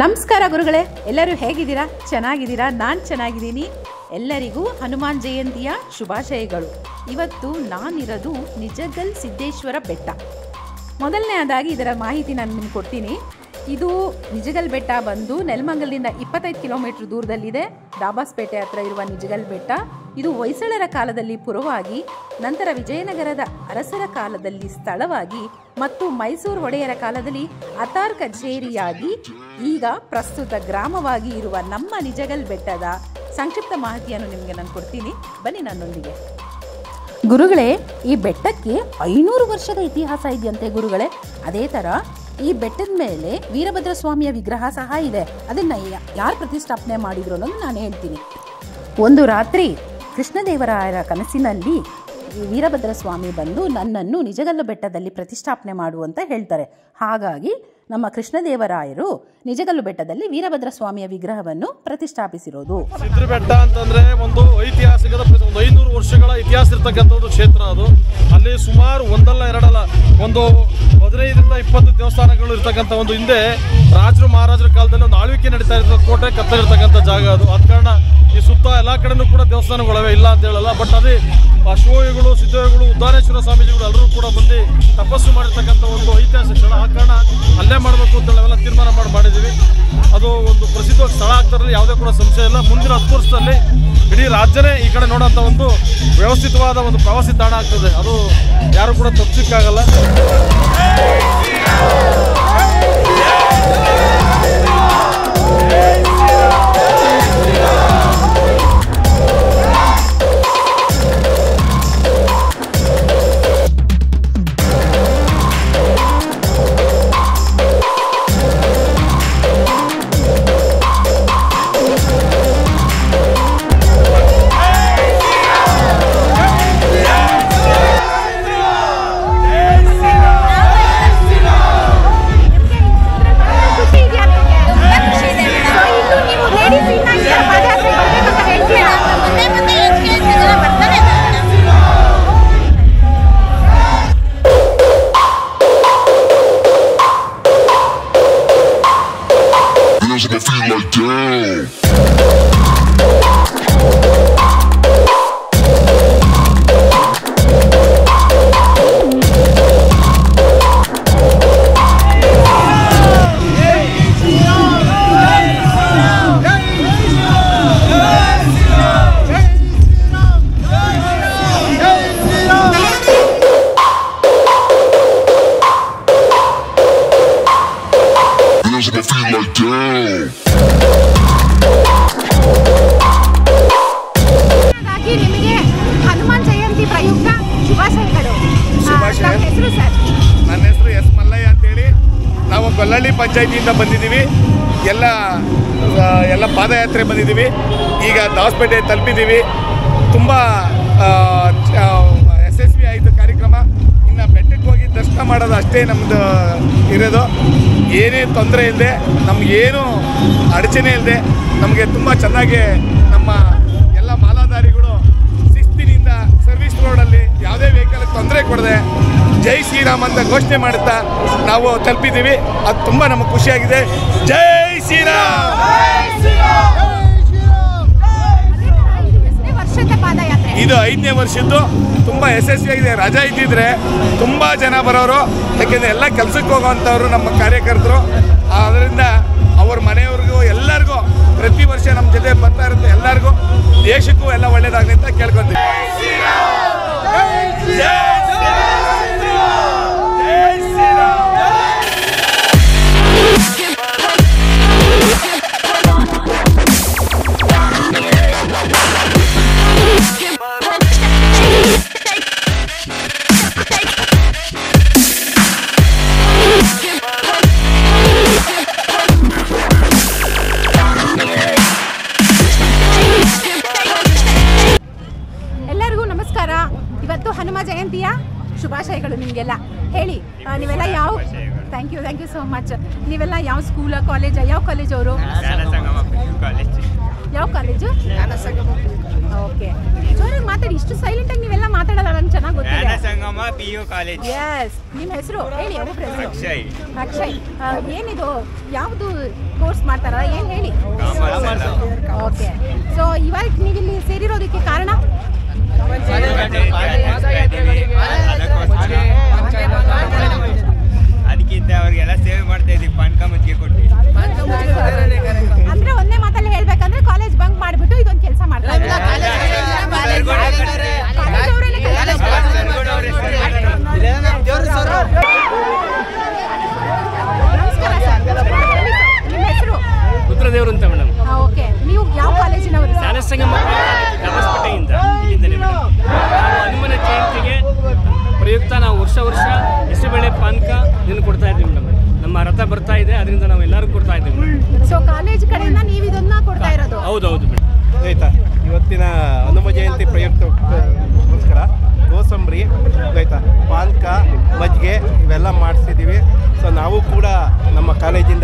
ನಮಸ್ಕಾರ ಗುರುಗಳೇ, ಎಲ್ಲರೂ ಹೇಗಿದ್ದೀರಾ? ಚೆನ್ನಾಗಿದ್ದೀರಾ? ನಾನು ಚೆನ್ನಾಗಿದ್ದೀನಿ. ಎಲ್ಲರಿಗೂ ಹನುಮಾನ್ ಜಯಂತಿಯ ಶುಭಾಶಯಗಳು. ಇವತ್ತು ನಾನಿರೋದು ನಿಜಗಲ್ ಸಿದ್ದೇಶ್ವರ ಬೆಟ್ಟ. ಮೊದಲನೇದಾಗಿ ಇದರ ಮಾಹಿತಿ ನಾನು ನಿಮ್ಗೆ ಕೊಡ್ತೀನಿ. ಇದು ನಿಜಗಲ್ ಬೆಟ್ಟ ಬಂದು ನೆಲಮಂಗಲದಿಂದ 25 ಕಿಲೋಮೀಟರ್ ದೂರದಲ್ಲಿದೆ. ದಾಬಾಸ್ಪೇಟೆ ಹತ್ರ ಇರುವ ನಿಜಗಲ್ ಬೆಟ್ಟ ಇದು ಹೊಯ್ಸಳರ ಕಾಲದಲ್ಲಿ ಪುರವಾಗಿ, ನಂತರ ವಿಜಯನಗರದ ಅರಸರ ಕಾಲದಲ್ಲಿ ಸ್ಥಳವಾಗಿ ಮತ್ತು ಮೈಸೂರು ಒಡೆಯರ ಕಾಲದಲ್ಲಿ ಅಥಾರ್ ಕಚೇರಿಯಾಗಿ ಈಗ ಪ್ರಸ್ತುತ ಗ್ರಾಮವಾಗಿ ಇರುವ ನಮ್ಮ ನಿಜಗಲ್ ಬೆಟ್ಟದ ಸಂಕ್ಷಿಪ್ತ ಮಾಹಿತಿಯನ್ನು ನಿಮಗೆ ನಾನು ಕೊಡ್ತೀನಿ. ಬನ್ನಿ ನನ್ನೊಂದಿಗೆ. ಗುರುಗಳೇ, ಈ ಬೆಟ್ಟಕ್ಕೆ 500 ವರ್ಷದ ಇತಿಹಾಸ ಇದೆಯಂತೆ ಗುರುಗಳೇ. ಅದೇ ಥರ ಈ ಬೆಟ್ಟದ ಮೇಲೆ ವೀರಭದ್ರ ಸ್ವಾಮಿಯ ವಿಗ್ರಹ ಸಹ ಇದೆ. ಅದನ್ನು ಯಾರು ಪ್ರತಿಷ್ಠಾಪನೆ ಮಾಡಿದ್ರು ಅನ್ನೋದು ನಾನು ಹೇಳ್ತೀನಿ. ಒಂದು ರಾತ್ರಿ ಕೃಷ್ಣದೇವರಾಯರ ಕನಸಿನಲ್ಲಿ ವೀರಭದ್ರ ಸ್ವಾಮಿ ಬಂದು ನನ್ನನ್ನು ನಿಜಗಲ್ಲು ಬೆಟ್ಟದಲ್ಲಿ ಪ್ರತಿಷ್ಠಾಪನೆ ಮಾಡುವಂತ ಹೇಳ್ತಾರೆ. ಹಾಗಾಗಿ ನಮ್ಮ ಕೃಷ್ಣದೇವರಾಯರು ನಿಜಗಲ್ಲು ಬೆಟ್ಟದಲ್ಲಿ ವೀರಭದ್ರ ಸ್ವಾಮಿಯ ವಿಗ್ರಹವನ್ನು ಪ್ರತಿಷ್ಠಾಪಿಸಿರೋದು. ಸಿದ್ರಿ ಬೆಟ್ಟ ಅಂತಂದ್ರೆ ಒಂದು ಐತಿಹಾಸಿಕದ 500 ವರ್ಷಗಳ ಇತಿಹಾಸ ಇರ್ತಕ್ಕಂಥ ಒಂದು ಕ್ಷೇತ್ರ. ಅದು ಅಲ್ಲಿ ಸುಮಾರು ಒಂದಲ್ಲ ಎರಡಲ್ಲ ಒಂದು 15ರಿಂದ 20 ದೇವಸ್ಥಾನಗಳು ಇರ್ತಕ್ಕಂಥ ಒಂದು, ಹಿಂದೆ ರಾಜರು ಮಹಾರಾಜರ ಕಾಲದಲ್ಲಿ ಒಂದು ಆಳ್ವಿಕೆ ನಡೀತಾ ಇರ್ತಕ್ಕಂಥ ಕೋಟೆ ಕತ್ತಲಿರ್ತಕ್ಕಂಥ ಜಾಗ ಅದು. ಆದ ಕಾರಣ ಈ ಸುತ್ತ ಎಲ್ಲ ಕಡೆನೂ ಕೂಡ ದೇವಸ್ಥಾನಗಳವೆ, ಇಲ್ಲ ಅಂತ ಹೇಳಲ್ಲ. ಬಟ್ ಅದೇ ಶಿವಯೋಗಿಗಳು, ಸಿದ್ಧಯೋಗಿಗಳು, ಉದ್ದಾನೇಶ್ವರ ಸ್ವಾಮೀಜಿಗಳು ಎಲ್ಲರೂ ಕೂಡ ಬಂದು ತಪಸ್ಸು ಮಾಡಿರ್ತಕ್ಕಂಥ ಒಂದು ಐತಿಹಾಸಿಕ ಸ್ಥಳ. ಆ ಕಾರಣ ಅಲ್ಲೇ ಮಾಡಬೇಕು ಅಂತ ನಾವೆಲ್ಲ ತೀರ್ಮಾನ ಮಾಡಿದ್ದೀವಿ. ಅದು ಒಂದು ಪ್ರಸಿದ್ಧ ಸ್ಥಳ ಆಗ್ತಾರಲ್ಲಿ ಯಾವುದೇ ಕೂಡ ಸಂಶಯ ಇಲ್ಲ. ಮುಂದಿನ 10 ವರ್ಷದಲ್ಲಿ ಇಡೀ ರಾಜ್ಯನೇ ಈ ಕಡೆ ನೋಡೋಂಥ ಒಂದು ವ್ಯವಸ್ಥಿತವಾದ ಒಂದು ಪ್ರವಾಸಿ ತಾಣ ಆಗ್ತದೆ. ಅದು ಯಾರು ಕೂಡ ತಪ್ಪಿಸಕ್ಕಾಗಲ್ಲ. ನಿಮಗೆ ಹನುಮಾನ್ ಜಯಂತಿ ಪ್ರಯುಕ್ತ ಶುಭಾಶಯಗಳು. ನನ್ನ ಹೆಸರು ಎಸ್ ಮಲ್ಲಯ್ಯ ಅಂತೇಳಿ. ನಾವು ಗೊಲ್ಲಹಳ್ಳಿ ಪಂಚಾಯತಿಯಿಂದ ಬಂದಿದ್ದೀವಿ. ಎಲ್ಲ ಪಾದಯಾತ್ರೆ ಬಂದಿದ್ದೀವಿ. ಈಗ ದಾಬಾಸ್ಪೇಟೆ ತಲುಪಿದ್ದೀವಿ. ತುಂಬ ಯಶಸ್ವಿ ಆಯಿತು ಕಾರ್ಯಕ್ರಮ. ಇನ್ನು ಬೆಟ್ಟಕ್ಕೆ ಹೋಗಿ ದರ್ಶನ ಮಾಡೋದು ಅಷ್ಟೇ ನಮ್ಮದು ಇರೋದು. ಏನೇ ತೊಂದರೆ ಇಲ್ಲದೆ, ನಮಗೇನು ಅಡಚಣೆ ಇಲ್ಲದೆ, ನಮಗೆ ತುಂಬ ಚೆನ್ನಾಗಿ ನಮ್ಮ ಎಲ್ಲ ಮಾಲಾಧಾರಿಗಳು ಶಿಸ್ತಿನಿಂದ ಸರ್ವಿಸ್ ರೋಡಲ್ಲಿ ಯಾವುದೇ ವೆಹಿಕಲ್ ತೊಂದರೆ ಕೊಡದೆ ಜೈ ಶ್ರೀರಾಮ್ ಅಂತ ಘೋಷಣೆ ಮಾಡುತ್ತಾ ನಾವು ತಲುಪಿದ್ದೀವಿ. ಅದು ತುಂಬ ನಮಗೆ ಖುಷಿಯಾಗಿದೆ. ಜೈ ಶ್ರೀರಾಮ್. ಇದು 5ನೇ ವರ್ಷದ್ದು. ತುಂಬ ಯಶಸ್ವಿಯಾಗಿದೆ. ರಜಾ ಇದ್ದಿದ್ರೆ ತುಂಬ ಜನ ಬರೋರು, ಯಾಕೆಂದರೆ ಎಲ್ಲ ಕೆಲಸಕ್ಕೆ ಹೋಗೋವಂಥವ್ರು ನಮ್ಮ ಕಾರ್ಯಕರ್ತರು. ಅದರಿಂದ ಅವ್ರ ಮನೆಯವ್ರಿಗೂ ಎಲ್ಲರಿಗೂ ಪ್ರತಿ ವರ್ಷ ನಮ್ಮ ಜೊತೆ ಬರ್ತಾ ಇರುತ್ತೆ. ಎಲ್ಲರಿಗೂ ದೇಶಕ್ಕೂ ಎಲ್ಲ ಒಳ್ಳೇದಾಗಲಿ ಅಂತ ಕೇಳ್ಕೊತೀವಿ. ಇವತ್ತು ಹನುಮಾನ್ ಜಯಂತಿಯ ಶುಭಾಶಯಗಳು ನಿಮಗೆಲ್ಲ. ಹೇಳಿ, ನೀವೆಲ್ಲ ಥ್ಯಾಂಕ್ ಯು ಸೋ ಮಚ್. ನೀವೆಲ್ಲ ಯಾವ ಸ್ಕೂಲ, ಕಾಲೇಜ್? ಯಾವ ಕಾಲೇಜ್ ಅವರು? ಯಾವ ಕಾಲೇಜು? ಓಕೆ, ಜೋರಾಗಿ ಮಾತಾಡಿ. ಇಷ್ಟು ಸೈಲೆಂಟಾಗಿ ನೀವೆಲ್ಲ ಮಾತಾಡಲ್ಲ, ನಂಗೆ ಚೆನ್ನಾಗಿ ಗೊತ್ತಿದೆ. ಕಾಮ PU ಕಾಲೇಜ್. ಎಸ್, ನಿಮ್ಮ ಹೆಸರು ಹೇಳಿ. ಒಬ್ಬೊಬ್ಬರ ಹೆಸರು. ಅಕ್ಷಯ್. ಅಕ್ಷಯ್, ಏನಿದು ಯಾವುದು ಕೋರ್ಸ್ ಮಾಡ್ತಾರ ಏನು ಹೇಳಿ? ಓಕೆ, ಸೊ ಇವಾಗ ನೀವು ಇಲ್ಲಿ ಸೇರಿರೋದಕ್ಕೆ ಕಾರಣ? ಅದಕ್ಕಿಂತ ಅವ್ರಿಗೆಲ್ಲ ಸೇವೆ ಮಾಡ್ತಾ ಇದ್ದೀವಿ, ಪಾನ್ಕ ಮಜ್ಜಿಗೆ ಕೊಟ್ಟು. ಅಂದ್ರೆ ಒಂದೇ ಮಾತಲ್ಲಿ ಹೇಳ್ಬೇಕಂದ್ರೆ ಕಾಲೇಜ್ ಬಂಕ್ ಮಾಡಿಬಿಟ್ಟು ಇದೊಂದು ಕೆಲಸ ಮಾಡ್ತಾರೆ. ನಿಮ್ಮ ಹೆಸರು? ರುದ್ರದೇವರು ಅಂತ ಮೇಡಮ್. ಓಕೆ, ನೀವು ಯಾವ ಕಾಲೇಜಿನವರು? ಜ್ಞಾನಸಂಗಮ ದಾಬಸ್ಪೇಟೆಯಿಂದ. ಇಲ್ಲಿಂದಲೇ ಮೇಡಮ್. ಹನುಮನ ಜಯಂತಿಗೆ ಪ್ರಯುಕ್ತ ನಾವು ವರ್ಷ ಹೆಸರುಬೇಳೆ ಪಾನಕ ಇದನ್ನು ಕೊಡ್ತಾ ಇದ್ದೀವಿ ಮೇಡಮ್. ನಮ್ಮ ರಥ ಬರ್ತಾ ಇದೆ, ಅದರಿಂದ ನಾವು ಎಲ್ಲರೂ ಕೊಡ್ತಾ ಇದ್ದೀವಿ ಮೇಡಮ್. ಸೊ ಕಾಲೇಜ್ ಕಡೆಯಿಂದ ನೀವು ಇದನ್ನ ಕೊಡ್ತಾ ಇರೋದು? ಹೌದೌದು ಮೇಡಮ್. ಆಯ್ತಾ, ಇವತ್ತಿನ ಹನುಮ ಜಯಂತಿ ಪ್ರಯುಕ್ತಗೋಸ್ಕರ ಕೋಸಂಬರಿ ಆಯ್ತಾ, ಪಾನಕ, ಮಜ್ಜಿಗೆ ಇವೆಲ್ಲ ಮಾಡಿಸಿದ್ದೀವಿ. ಸೊ ನಾವು ಕೂಡ ನಮ್ಮ ಕಾಲೇಜಿಂದ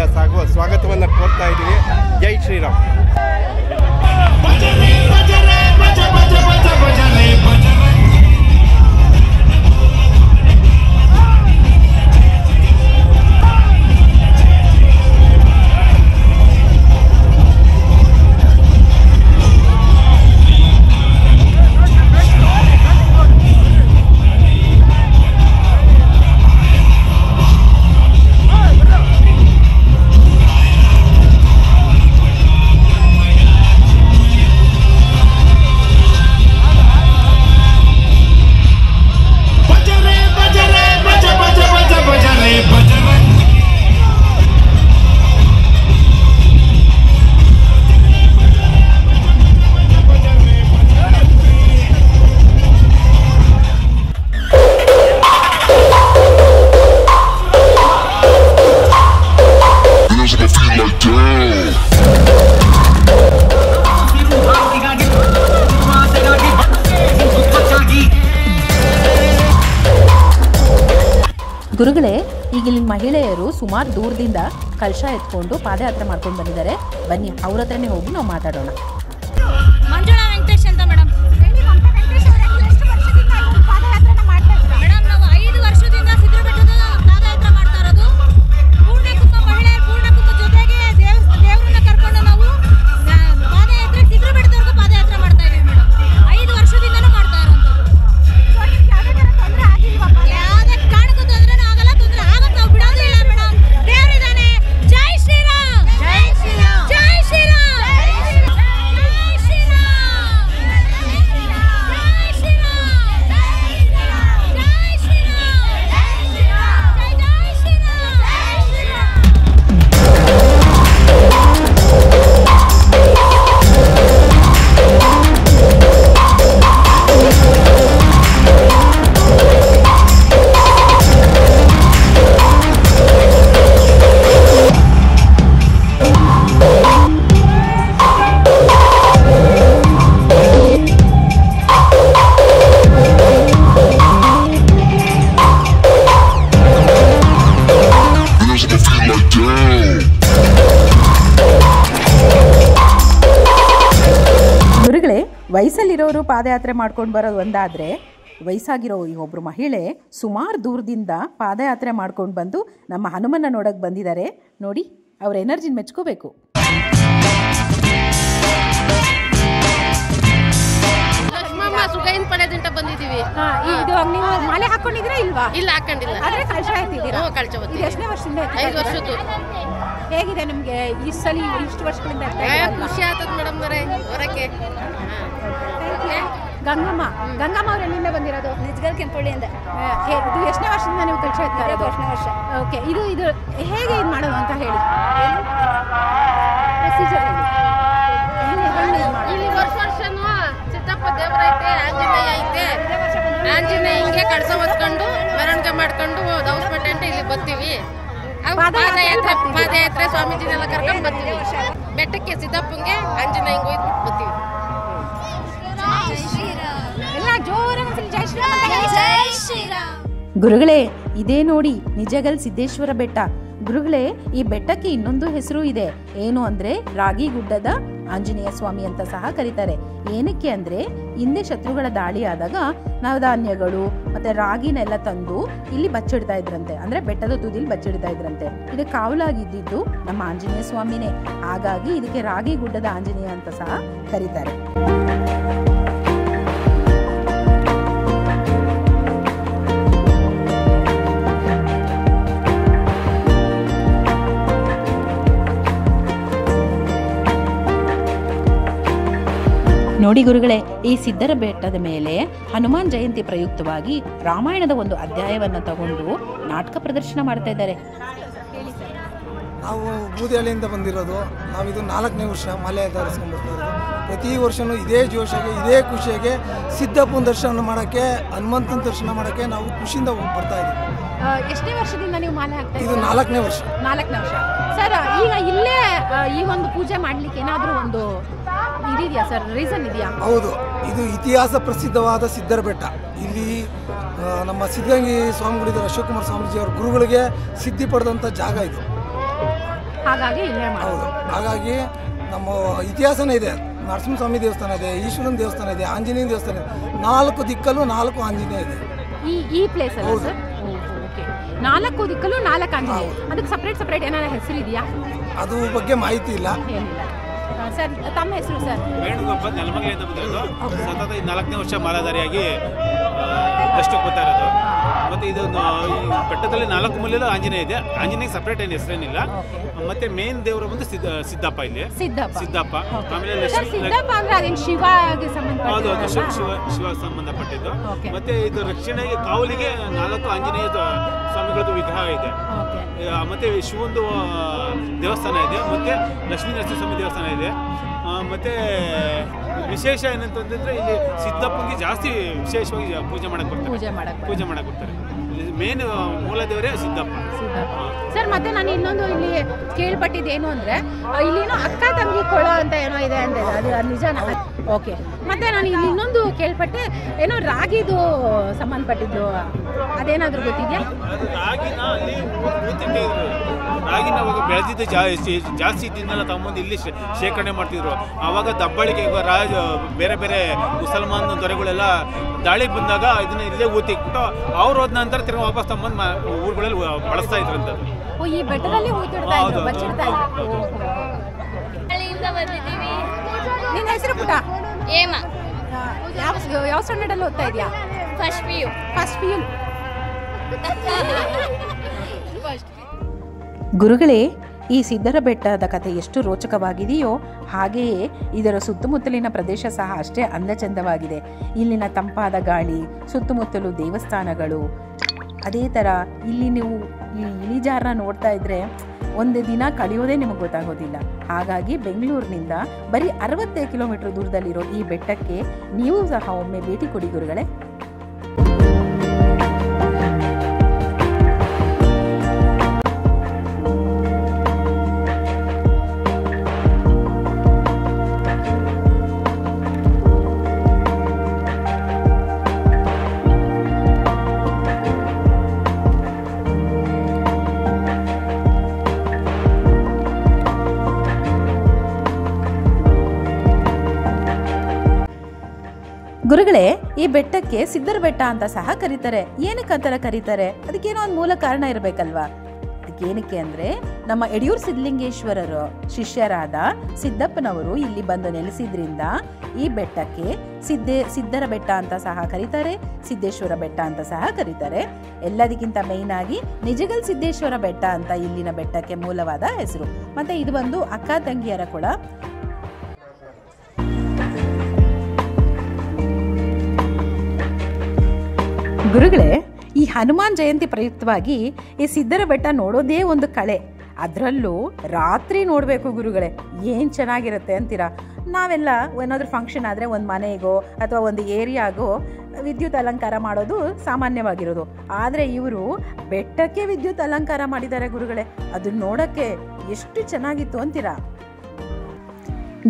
ಸ್ವಾಗತವನ್ನು ಕೋರ್ತಾ ಇದ್ದೀವಿ. ಜೈ ಶ್ರೀರಾಮ್. ಗುರುಗಳೇ, ಈಗ ಇಲ್ಲಿ ಮಹಿಳೆಯರು ಸುಮಾರು ದೂರದಿಂದ ಕಲಶ ಎತ್ಕೊಂಡು ಪಾದಯಾತ್ರೆ ಮಾಡ್ಕೊಂಡು ಬಂದಿದ್ದಾರೆ. ಬನ್ನಿ ಅವ್ರ ಹತ್ರನೇ ಹೋಗಿ ನಾವು ಮಾತಾಡೋಣ. ಮಂಜುಳಾ ವೆಂಕಟೇಶ್ ಅಂತ ಮೇಡಮ್. ಮೇಡಮ್, ನಾವು 5 ವರ್ಷದಿಂದ ಸಿದ್ರಬೆಟ್ಟದ ಪಾದಯಾತ್ರೆ ಮಾಡ್ತಾ ಇರೋದು. ಪೂರ್ಣಕುಂಭ ಮಹಿಳೆಯರು ಪೂರ್ಣಕುಂಭ ಜೊತೆಗೆ ದೇವರನ್ನ ಕರ್ಕೊಂಡು ನಾವು ಪಾದಯಾತ್ರೆ ಸಿದ್ರಬೆಟ್ಟದವರೆಗೂ ಪಾದಯಾತ್ರೆ ಮಾಡ್ತಾ ಇದೀವಿ ಮೇಡಮ್. 5 ವರ್ಷದಿಂದನೂ ಮಾಡ್ತಾ ಇರೋಂಥದ್ದು. ಯಾವುದೇ ಕಾರಣಕ್ಕೂ ತೊಂದರೆನೂ ಆಗಲ್ಲ, ತೊಂದರೆ ಆಗಕ್ಕೆ ನಾವು ಬಿಡೋದಿಲ್ಲ ಮೇಡಮ್. ದೇವರಿದ್ದಾನೆ. ಜೈ ಶ್ರೀರಾಮ್. ಜೈ ಶ್ರೀರಾಮ್. ಜೈ ಶ್ರೀರಾಮ್. ಜೈ ಶ್ರೀರಾಮ್. ಜೈ ಶ್ರೀರಾಮ್. ಜೈ ಶ್ರೀರಾಮ್. ಜೈ ಶ್ರೀರಾಮ್. ಜೈ ಗುರುಗಳೇ, ವಯಸ್ಸಲ್ಲಿರೋರು ಪಾದಯಾತ್ರೆ ಮಾಡ್ಕೊಂಡು ಬರೋದು ಒಂದಾದರೆ, ವಯಸ್ಸಾಗಿರೋ ಈ ಒಬ್ಬರು ಮಹಿಳೆ ಸುಮಾರು ದೂರದಿಂದ ಪಾದಯಾತ್ರೆ ಮಾಡ್ಕೊಂಡು ಬಂದು ನಮ್ಮ ಹನುಮನ್ನ ನೋಡೋಕ್ಕೆ ಬಂದಿದ್ದಾರೆ. ನೋಡಿ, ಅವ್ರ ಎನರ್ಜಿನ ಮೆಚ್ಕೋಬೇಕು. ಸುಗೈನ್ ಪಡೆದಿಂಟ ಬಂದಿದ್ದೀವಿ. ಇದು ನೀವು ಮಾಲೆ ಹಾಕೊಂಡಿದ್ದೀರಾ ಇಲ್ವಾ? ಇಲ್ಲ, ಹಾಕೊಂಡಿಲ್ಲ. ಆದ್ರೆ ಕಳಶ ಎತ್ತಿದ್ದೀರಾ? ಕಳಶ ಹೊತ್ತಿದ್ದೀವಿ. ಎಷ್ಟನೇ ವರ್ಷದಿಂದ? 5 ವರ್ಷದ್ದು. ಹೇಗಿದೆ ನಿಮ್ಗೆ ಈ ಸಲ ಇಷ್ಟು ವರ್ಷಗಳಿಂದ? ಖುಷಿ ಆಗ್ತದ ಮೇಡಮ್ ಹೊರಕ್ಕೆ. ಗಂಗಮ್ಮ ಅವ್ರು ಎಲ್ಲಿಂದ ಬಂದಿರೋದು? ನಿಜಗಲ್ ಕೆಂಪಳ್ಳಿಯಿಂದ. ಇದು ಎಷ್ಟನೇ ವರ್ಷದಿಂದ ನೀವು ಕಳಶ ಎತ್ತಾ ಇರೋದು? 8ನೇ ವರ್ಷ. ಓಕೆ, ಇದು ಹೇಗೆ ಇದು ಮಾಡೋದು ಅಂತ ಹೇಳಿ ಪ್ರೊಸೀಜರ್ ಹೇಳಿ. ಇಲ್ಲಿ ವರ್ಷನೂ ಚಿತ್ತಪ್ಪ ದೇವರ ಐತೆ, ಆಂಜನೇಯ ಐತೆ. ಆಂಜನೇಯಂಗೆ ಕಳಸ ಹೊತ್ಕೊಂಡು ಮೆರವಣಿಗೆ ಮಾಡ್ಕೊಂಡು ದೌಸ್ಪೇಟೆ ಅಂತ ಇಲ್ಲಿ ಬರ್ತೀವಿ. ಪಾದಯಾತ್ರೆ ಸ್ವಾಮೀಜಿನೆಲ್ಲ ಕರ್ಕೊಂಡು ಬರ್ತೀವಿ. ಬೆಟ್ಟಕ್ಕೆ ಸಿದ್ದಪ್ಪಂಗೆ ಆಂಜನೇಯಂಗೆ ಹೋಗ್ಬಿಟ್ಟು ಬರ್ತೀವಿ. ಎಲ್ಲ ಜೋರಾಗಿ ಜೈ ಶ್ರೀರಾಮ್. ಗುರುಗಳೇ, ಇದೇ ನೋಡಿ ನಿಜಗಲ್ ಸಿದ್ದೇಶ್ವರ ಬೆಟ್ಟ. ಗುರುಗಳೇ, ಈ ಬೆಟ್ಟಕ್ಕೆ ಇನ್ನೊಂದು ಹೆಸರು ಇದೆ. ಏನು ಅಂದ್ರೆ ರಾಗಿ ಗುಡ್ಡದ ಆಂಜನೇಯ ಸ್ವಾಮಿ ಅಂತ ಸಹ ಕರೀತಾರೆ. ಏನಕ್ಕೆ ಅಂದರೆ ಹಿಂದೆ ಶತ್ರುಗಳ ದಾಳಿ ಆದಾಗ ನವಧಾನ್ಯಗಳು ಮತ್ತು ರಾಗಿನೆಲ್ಲ ತಂದು ಇಲ್ಲಿ ಬಚ್ಚಿಡ್ತಾ ಇದ್ರಂತೆ, ಅಂದರೆ ಬೆಟ್ಟದ ತುದಿಲಿ ಬಚ್ಚಿಡ್ತಾ ಇದ್ರಂತೆ. ಇದು ಕಾವಲಾಗಿದ್ದು ನಮ್ಮ ಆಂಜನೇಯ ಸ್ವಾಮಿನೇ. ಹಾಗಾಗಿ ಇದಕ್ಕೆ ರಾಗಿ ಗುಡ್ಡದ ಆಂಜನೇಯ ಅಂತ ಸಹ ಕರೀತಾರೆ. ನೋಡಿ ಗುರುಗಳೇ, ಈ ಸಿದ್ಧರ ಬೆಟ್ಟದ ಮೇಲೆ ಹನುಮಾನ್ ಜಯಂತಿ ಪ್ರಯುಕ್ತವಾಗಿ ರಾಮಾಯಣದ ಒಂದು ಅಧ್ಯಾಯವನ್ನು ತಗೊಂಡು ನಾಟಕ ಪ್ರದರ್ಶನ ಮಾಡ್ತಾ ಇದ್ದಾರೆ. ನಾವು ಬೂದಿಹಳ್ಳಿಯಿಂದ ಬಂದಿರೋದು. ನಾವಿದು 4ನೇ ವರ್ಷ ಮಲೆ ಧರಿಸ್ಕೊಂಡು ಬರ್ತಾ ಇರೋದು. ಪ್ರತಿ ವರ್ಷವೂ ಇದೇ ಜೋಶಿಗೆ, ಇದೇ ಖುಷಿಯಾಗೆ ಸಿದ್ದಪ್ಪನ ದರ್ಶನ ಮಾಡೋಕ್ಕೆ, ಹನುಮಂತನ ದರ್ಶನ ಮಾಡೋಕ್ಕೆ ನಾವು ಖುಷಿಯಿಂದ ಬರ್ತಾ ಇದ್ದೀವಿ. ಎಷ್ಟನೇ ವರ್ಷದಿಂದ ನೀವು ಮಾಲೆ ಹಾಕ್ತಾ ಇದು 4ನೇ ವರ್ಷ. 4ನೇ ವರ್ಷ ಸರ್. ಈಗ ಇಲ್ಲೇ ಈ ಒಂದು ಪೂಜೆ ಮಾಡ್ಲಿಕ್ಕೆ ಏನಾದರೂ ಒಂದು ಇದೆಯಾ ಸರ್, ರೀಸನ್ ಇದೆಯಾ? ಹೌದು, ಇದು ಇತಿಹಾಸ ಪ್ರಸಿದ್ಧವಾದ ಸಿದ್ಧರ ಬೆಟ್ಟ. ಇಲ್ಲಿ ನಮ್ಮ ಸಿದ್ಧಗಂಗೆ ಸ್ವಾಮಿಗಳಿದ್ದಾರೆ, ಅಶೋಕ್ ಕುಮಾರ್ ಸ್ವಾಮೀಜಿಯವರ ಗುರುಗಳಿಗೆ ಸಿದ್ಧಿ ಪಡೆದಂಥ ಜಾಗ ಇದು. ಹಾಗಾಗಿ ಇಲ್ಲೇ ಹೌದು, ಹಾಗಾಗಿ ನಮ್ಮ ಇತಿಹಾಸನೇ ಇದೆ. ನರಸಿಂಹಸ್ವಾಮಿ ದೇವಸ್ಥಾನ ಇದೆ, ಈಶ್ವರನ ದೇವಸ್ಥಾನ ಇದೆ, ಆಂಜನೇಯ ದೇವಸ್ಥಾನ ಇದೆ. 4 ದಿಕ್ಕಲ್ಲೂ 4 ಆಂಜನೇಯ ಇದೆ ಈ ಪ್ಲೇಸ್ ಅಲ್ಲಿ ಸರ್. ಓಕೆ, 4 ದಿಕ್ಕಲ್ಲೂ 4 ಆಂಜನೇಯ. ಅದಕ್ಕೆ ಸಪ್ರೇಟ್ ಏನಾರ ಹೆಸರು ಇದೆಯಾ? ಅದು ಬಗ್ಗೆ ಮಾಹಿತಿ ಇಲ್ಲ. ಏನಿಲ್ಲ ಸರ್. ತಮ್ಮ ಹೆಸರು ಸರ್? ವೇಣುಗೋಪಾಲ್, ನೆಲಮಂಗಲಿಂದ ಬಂದಿರೋದು. ಸತತ 4ನೇ ವರ್ಷ ಮಾಲಾಧಾರಿಯಾಗಿ ದರ್ಶನಕ್ಕೆ ಬರ್ತಾ ಇರೋದು. ಮತ್ತು ಇದು ಈ ಬೆಟ್ಟದಲ್ಲಿ 4 ಮೂಲೆಯಲ್ಲೂ ಆಂಜನೇಯ ಇದೆ. ಆಂಜನೇಯ ಸಪ್ರೇಟ್ ಏನು ಹೆಸರೇನಿಲ್ಲ. ಮತ್ತೆ ಮೇನ್ ದೇವರು ಬಂದು ಸಿದ್ದಪ್ಪ. ಇಲ್ಲಿ ಸಿದ್ದಪ್ಪ. ಆಮೇಲೆ ಸಿದ್ದಪ್ಪ ಅಂದ್ರೆ ಅದೇನು ಶಿವಗೆ ಹೌದು, ಶಿವ ಸಂಬಂಧಪಟ್ಟಿದ್ದು. ಮತ್ತೆ ಇದು ರಕ್ಷಣೆಗೆ ಕಾವಲಿಗೆ 4 ಆಂಜನೇಯ ಸ್ವಾಮಿಗಳದ್ದು ವಿಗ್ರಹ ಇದೆ. ಮತ್ತೆ ಶಿವಂದು ದೇವಸ್ಥಾನ ಇದೆ, ಮತ್ತೆ ಲಕ್ಷ್ಮೀ ನರಸಿಂಹಸ್ವಾಮಿ ದೇವಸ್ಥಾನ ಇದೆ. ಮತ್ತೆ ವಿಶೇಷ ಏನಂತಂದ್ರೆ ಇಲ್ಲಿ ಸಿದ್ದಪ್ಪನಿಗೆ ಜಾಸ್ತಿ ವಿಶೇಷವಾಗಿ ಪೂಜೆ ಮಾಡಕ್ ಬರ್ತಾರೆ. ಮೇನ್ ಮೂಲ ದೇವರೇ ಸಿದ್ದಪ್ಪ ಸರ್. ಮತ್ತೆ ನಾನು ಇನ್ನೊಂದು ಇಲ್ಲಿ ಕೇಳ್ಪಟ್ಟಿದ್ದೇನು ಅಂದ್ರೆ ಇಲ್ಲಿನೋ ಅಕ್ಕ ತಂಗಿ ಕೊಳ ಅಂತ ಏನೋ ಇದೆ ಅಂತ, ಅದು ನಿಜನಾ? ಓಕೆ. ಮತ್ತೆ ನಾನು ಇಲ್ಲಿ ಇನ್ನೊಂದು ಕೇಳ್ಪಟ್ಟೆ, ಏನೋ ರಾಗಿದು ಸಂಬಂಧಪಟ್ಟಿದ್ದು, ಅದೇನಾದ್ರೂ ಗೊತ್ತಿದ್ಯಾ? ರಾಗಿನ ಅಲ್ಲಿ ರಾಗಿನ ಅವಾಗ ಬೆಳೆದಿದ್ದು ಜಾಸ್ತಿ ಇದ್ದಿದ್ದೆಲ್ಲ ತಗೊಂಬಂದು ಇಲ್ಲಿ ಶೇಖರಣೆ ಮಾಡ್ತಿದ್ರು. ಆವಾಗ ದಬ್ಬಾಳಿಕೆ ಬೇರೆ ಬೇರೆ ಮುಸಲ್ಮಾನ್ ದೊರೆಗಳೆಲ್ಲ ದಾಳಿಗೆ ಬಂದಾಗ ಇದನ್ನ ಇಲ್ಲೇ ಊತಿಕ್ಬಿಟ್ಟು ಅವ್ರು ಹೋದ ನಂತರ ತಿರ್ಗಿ ವಾಪಸ್ ತಗೊಂಬಂದು ಊರುಗಳಲ್ಲಿ ಬಳಸ್ತಾ ಇದ್ರಂತ. ಈ ಬೆಟ್ಟದಲ್ಲಿ ನಿನ್ನ ಹೆಸರು ಪುಟ? ಏಮಾ. ಯಾವ ಸ್ಟ್ಯಾಂಡರ್ಡ್ ಅಲ್ಲಿ ಓದ್ತಾ ಇದೆಯಾ? First P U. ಗುರುಗಳೇ, ಈ ಸಿದ್ಧರ ಬೆಟ್ಟದ ಕಥೆ ಎಷ್ಟು ರೋಚಕವಾಗಿದೆಯೋ ಹಾಗೆಯೇ ಇದರ ಸುತ್ತಮುತ್ತಲಿನ ಪ್ರದೇಶ ಸಹ ಅಷ್ಟೇ ಅಂದಚಂದವಾಗಿದೆ. ಇಲ್ಲಿನ ತಂಪಾದ ಗಾಳಿ, ಸುತ್ತಮುತ್ತಲು ದೇವಸ್ಥಾನಗಳು, ಅದೇ ಥರ ಇಲ್ಲಿ ನೀವು ಈ ಇಳಿಜಾರನ್ನ ನೋಡ್ತಾ ಇದ್ರೆ ಒಂದು ದಿನ ಕಳೆಯೋದೇ ನಿಮಗೆ ಗೊತ್ತಾಗೋದಿಲ್ಲ. ಹಾಗಾಗಿ ಬೆಂಗಳೂರಿನಿಂದ ಬರೀ 60 ಕಿಲೋಮೀಟರ್ ದೂರದಲ್ಲಿರೋ ಈ ಬೆಟ್ಟಕ್ಕೆ ನೀವು ಸಹ ಒಮ್ಮೆ ಭೇಟಿ ಕೊಡಿ ಗುರುಗಳೇ. ಗುರುಗಳೇ, ಈ ಬೆಟ್ಟಕ್ಕೆ ಸಿದ್ಧರ ಬೆಟ್ಟ ಅಂತ ಸಹ ಕರೀತಾರೆ. ಏನಕ್ಕೆ ಅಂತರ ಕರೀತಾರೆ? ಅದಕ್ಕೇನೋ ಒಂದು ಮೂಲ ಕಾರಣ ಇರಬೇಕಲ್ವಾ? ಅದಕ್ಕೇನಕ್ಕೆ ಅಂದರೆ ನಮ್ಮ ಯಡಿಯೂರು ಸಿದ್ಧಲಿಂಗೇಶ್ವರರ ಶಿಷ್ಯರಾದ ಸಿದ್ದಪ್ಪನವರು ಇಲ್ಲಿ ಬಂದು ನೆಲೆಸಿದ್ರಿಂದ ಈ ಬೆಟ್ಟಕ್ಕೆ ಸಿದ್ಧರ ಬೆಟ್ಟ ಅಂತ ಸಹ ಕರೀತಾರೆ, ಸಿದ್ದೇಶ್ವರ ಬೆಟ್ಟ ಅಂತ ಸಹ ಕರೀತಾರೆ. ಎಲ್ಲದಕ್ಕಿಂತ ಮೇಯ್ನ್ ಆಗಿ ನಿಜಗಲ್ ಸಿದ್ದೇಶ್ವರ ಬೆಟ್ಟ ಅಂತ ಇಲ್ಲಿನ ಬೆಟ್ಟಕ್ಕೆ ಮೂಲವಾದ ಹೆಸರು. ಮತ್ತು ಇದು ಬಂದು ಅಕ್ಕ ತಂಗಿಯರ ಕೂಡ. ಗುರುಗಳೇ, ಈ ಹನುಮಾನ್ ಜಯಂತಿ ಪ್ರಯುಕ್ತವಾಗಿ ಈ ಸಿದ್ಧರ ಬೆಟ್ಟ ನೋಡೋದೇ ಒಂದು ಕಳೆ. ಅದರಲ್ಲೂ ರಾತ್ರಿ ನೋಡಬೇಕು ಗುರುಗಳೇ, ಏನು ಚೆನ್ನಾಗಿರುತ್ತೆ ಅಂತೀರಾ. ನಾವೆಲ್ಲ ಏನಾದರೂ ಫಂಕ್ಷನ್ ಆದರೆ ಒಂದು ಮನೆಗೋ ಅಥವಾ ಒಂದು ಏರಿಯಾಗೋ ವಿದ್ಯುತ್ ಅಲಂಕಾರ ಮಾಡೋದು ಸಾಮಾನ್ಯವಾಗಿರೋದು. ಆದರೆ ಇವರು ಬೆಟ್ಟಕ್ಕೆ ವಿದ್ಯುತ್ ಅಲಂಕಾರ ಮಾಡಿದ್ದಾರೆ ಗುರುಗಳೇ. ಅದನ್ನ ನೋಡೋಕ್ಕೆ ಎಷ್ಟು ಚೆನ್ನಾಗಿತ್ತು ಅಂತೀರಾ.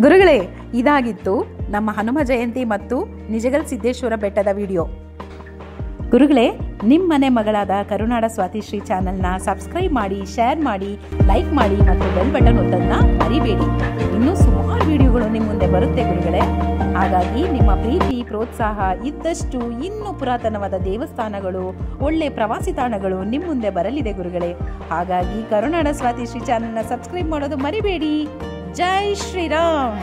ಗುರುಗಳೇ, ಇದಾಗಿತ್ತು ನಮ್ಮ ಹನುಮ ಜಯಂತಿ ಮತ್ತು ನಿಜಗಲ್ ಸಿದ್ದೇಶ್ವರ ಬೆಟ್ಟದ ವಿಡಿಯೋ. ಗುರುಗಳೇ, ನಿಮ್ಮ ಮನೆ ಮಗಳಾದ ಕರುನಾಡ ಸ್ವಾತಿಶ್ರೀ ಚಾನಲ್ನ ಸಬ್ಸ್ಕ್ರೈಬ್ ಮಾಡಿ, ಶೇರ್ ಮಾಡಿ, ಲೈಕ್ ಮಾಡಿ ಮತ್ತು ಬೆಲ್ ಬಟನ್ ಒತ್ತೋದನ್ನ ಮರಿಬೇಡಿ. ಇನ್ನೂ ಸುಮಾರು ವಿಡಿಯೋಗಳು ನಿಮ್ಮ ಮುಂದೆ ಬರುತ್ತೆ ಗುರುಗಳೇ. ಹಾಗಾಗಿ ನಿಮ್ಮ ಪ್ರೀತಿ ಪ್ರೋತ್ಸಾಹ ಇದ್ದಷ್ಟು ಇನ್ನೂ ಪುರಾತನವಾದ ದೇವಸ್ಥಾನಗಳು, ಒಳ್ಳೆ ಪ್ರವಾಸಿ ತಾಣಗಳು ನಿಮ್ಮ ಮುಂದೆ ಬರಲಿದೆ ಗುರುಗಳೇ. ಹಾಗಾಗಿ ಕರುನಾಡ ಸ್ವಾತಿ ಶ್ರೀ ಚಾನೆಲ್ನ ಸಬ್ಸ್ಕ್ರೈಬ್ ಮಾಡೋದು ಮರಿಬೇಡಿ. ಜೈ ಶ್ರೀರಾಮ್.